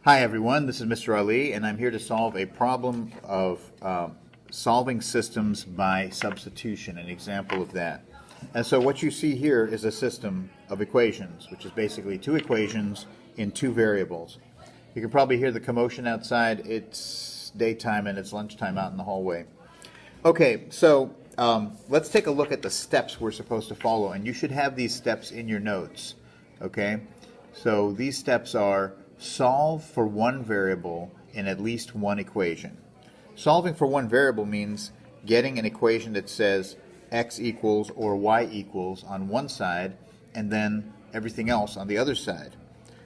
Hi everyone, this is Mr. Ali, and I'm here to solve a problem of solving systems by substitution, an example of that. And so what you see here is a system of equations, which is basically two equations in two variables. You can probably hear the commotion outside. It's daytime and it's lunchtime out in the hallway. Okay, so let's take a look at the steps we're supposed to follow, and you should have these steps in your notes. Okay, so these steps are: solve for one variable in at least one equation. Solving for one variable means getting an equation that says x equals or y equals on one side and then everything else on the other side.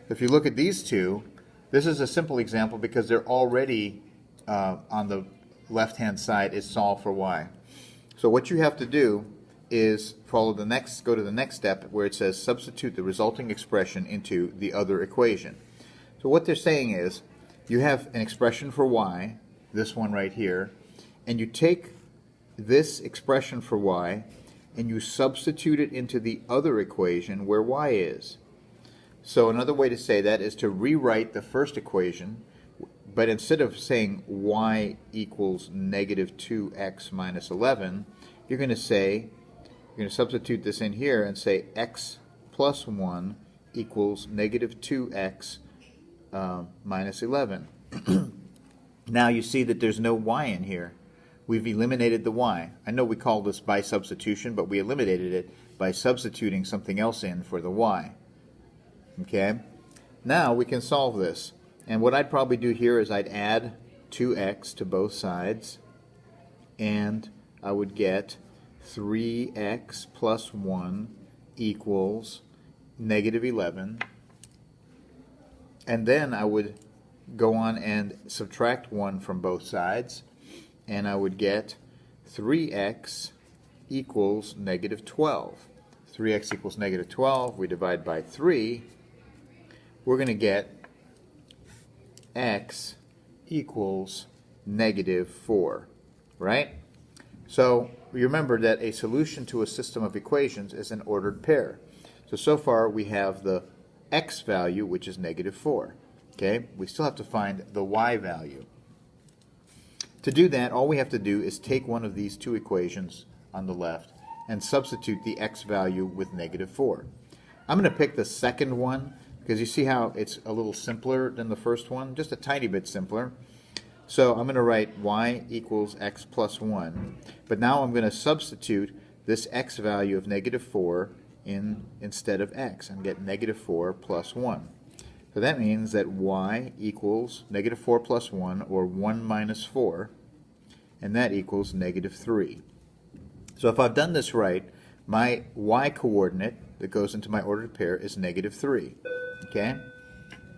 If you look at these two, this is a simple example because they're already on the left hand side is solve for y. So what you have to do is go to the next step where it says substitute the resulting expression into the other equation. So what they're saying is you have an expression for y, this one right here, and you take this expression for y and you substitute it into the other equation where y is. So another way to say that is to rewrite the first equation, but instead of saying y equals negative 2x minus 11, you're going to substitute this in here and say x plus 1 equals negative 2x minus 11. Now you see that there's no y in here. We've eliminated the y. I know we call this by substitution, but we eliminated it by substituting something else in for the y. Okay? Now we can solve this. And what I'd probably do here is I'd add 2x to both sides, and I would get 3x plus 1 equals negative 11. And then I would go on and subtract 1 from both sides, and I would get 3x equals negative 12. 3x equals negative 12. We divide by 3. We're going to get x equals negative 4, right? So remember that a solution to a system of equations is an ordered pair. So far we have the x value, which is negative 4. Okay, we still have to find the y value. To do that, all we have to do is take one of these two equations on the left and substitute the x value with negative 4. I'm going to pick the second one because you see how it's a little simpler than the first one, just a tiny bit simpler. So I'm going to write y equals x plus 1, but now I'm going to substitute this x value of negative 4 instead of x and get negative 4 plus 1. So that means that y equals negative 4 plus 1, or 1 minus 4, and that equals negative 3. So if I've done this right, my y coordinate that goes into my ordered pair is negative 3. Okay?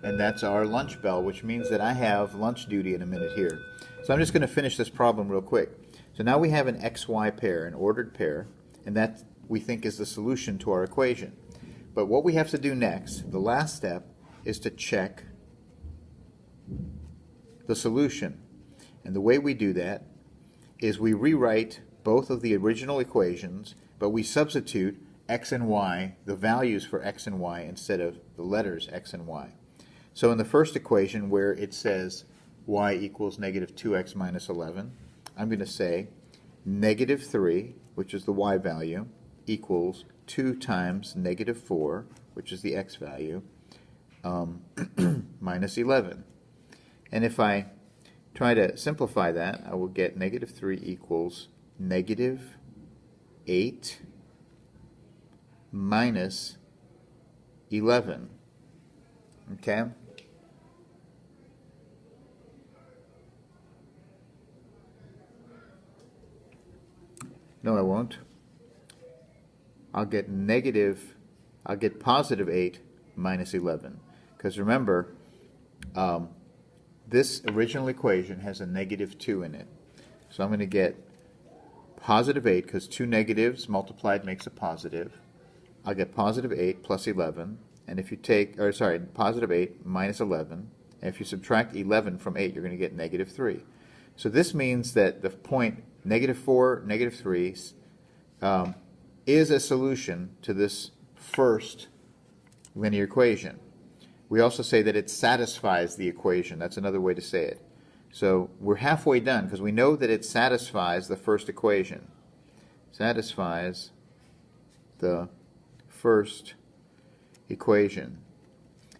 And that's our lunch bell, which means that I have lunch duty in a minute here. So I'm just going to finish this problem real quick. So now we have an xy pair, an ordered pair, and that we think is the solution to our equation. But what we have to do next, the last step, is to check the solution. And the way we do that is we rewrite both of the original equations, but we substitute x and y, the values for x and y, instead of the letters x and y. So in the first equation where it says y equals negative 2x minus 11, I'm going to say negative 3, which is the y value, equals 2 times negative 4, which is the x value, minus 11. And if I try to simplify that, I will get negative 3 equals negative 8 minus 11. Okay? No, I won't. I'll get positive 8 minus 11. Because remember, this original equation has a negative 2 in it. So I'm going to get positive 8, because two negatives multiplied makes a positive. I'll get positive 8 plus 11. And if you positive 8 minus 11. And if you subtract 11 from 8, you're going to get negative 3. So this means that the point negative 4, negative 3 is a solution to this first linear equation. We also say that it satisfies the equation. That's another way to say it. So we're halfway done because we know that it satisfies the first equation. Satisfies the first equation.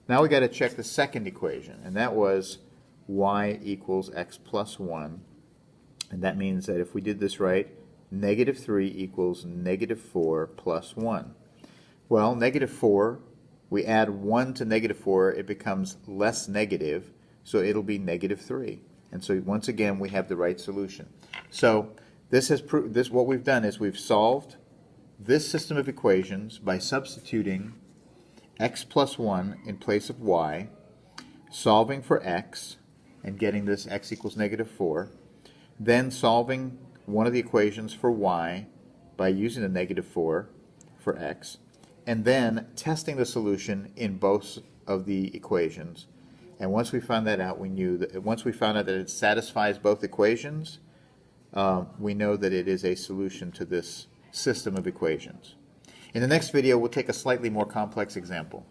Now we got to check the second equation, and that was y equals x plus 1. And that means that if we did this right, negative 3 equals negative 4 plus 1. Well, negative 4, we add 1 to negative 4, it becomes less negative, so it'll be negative 3. And so once again, we have the right solution. So what we've done is we've solved this system of equations by substituting x plus 1 in place of y, solving for x, and getting this x equals negative 4, then solving one of the equations for y by using the negative 4 for x, and then testing the solution in both of the equations. And once we found that out, once we found out that it satisfies both equations, we know that it is a solution to this system of equations. In the next video, we'll take a slightly more complex example.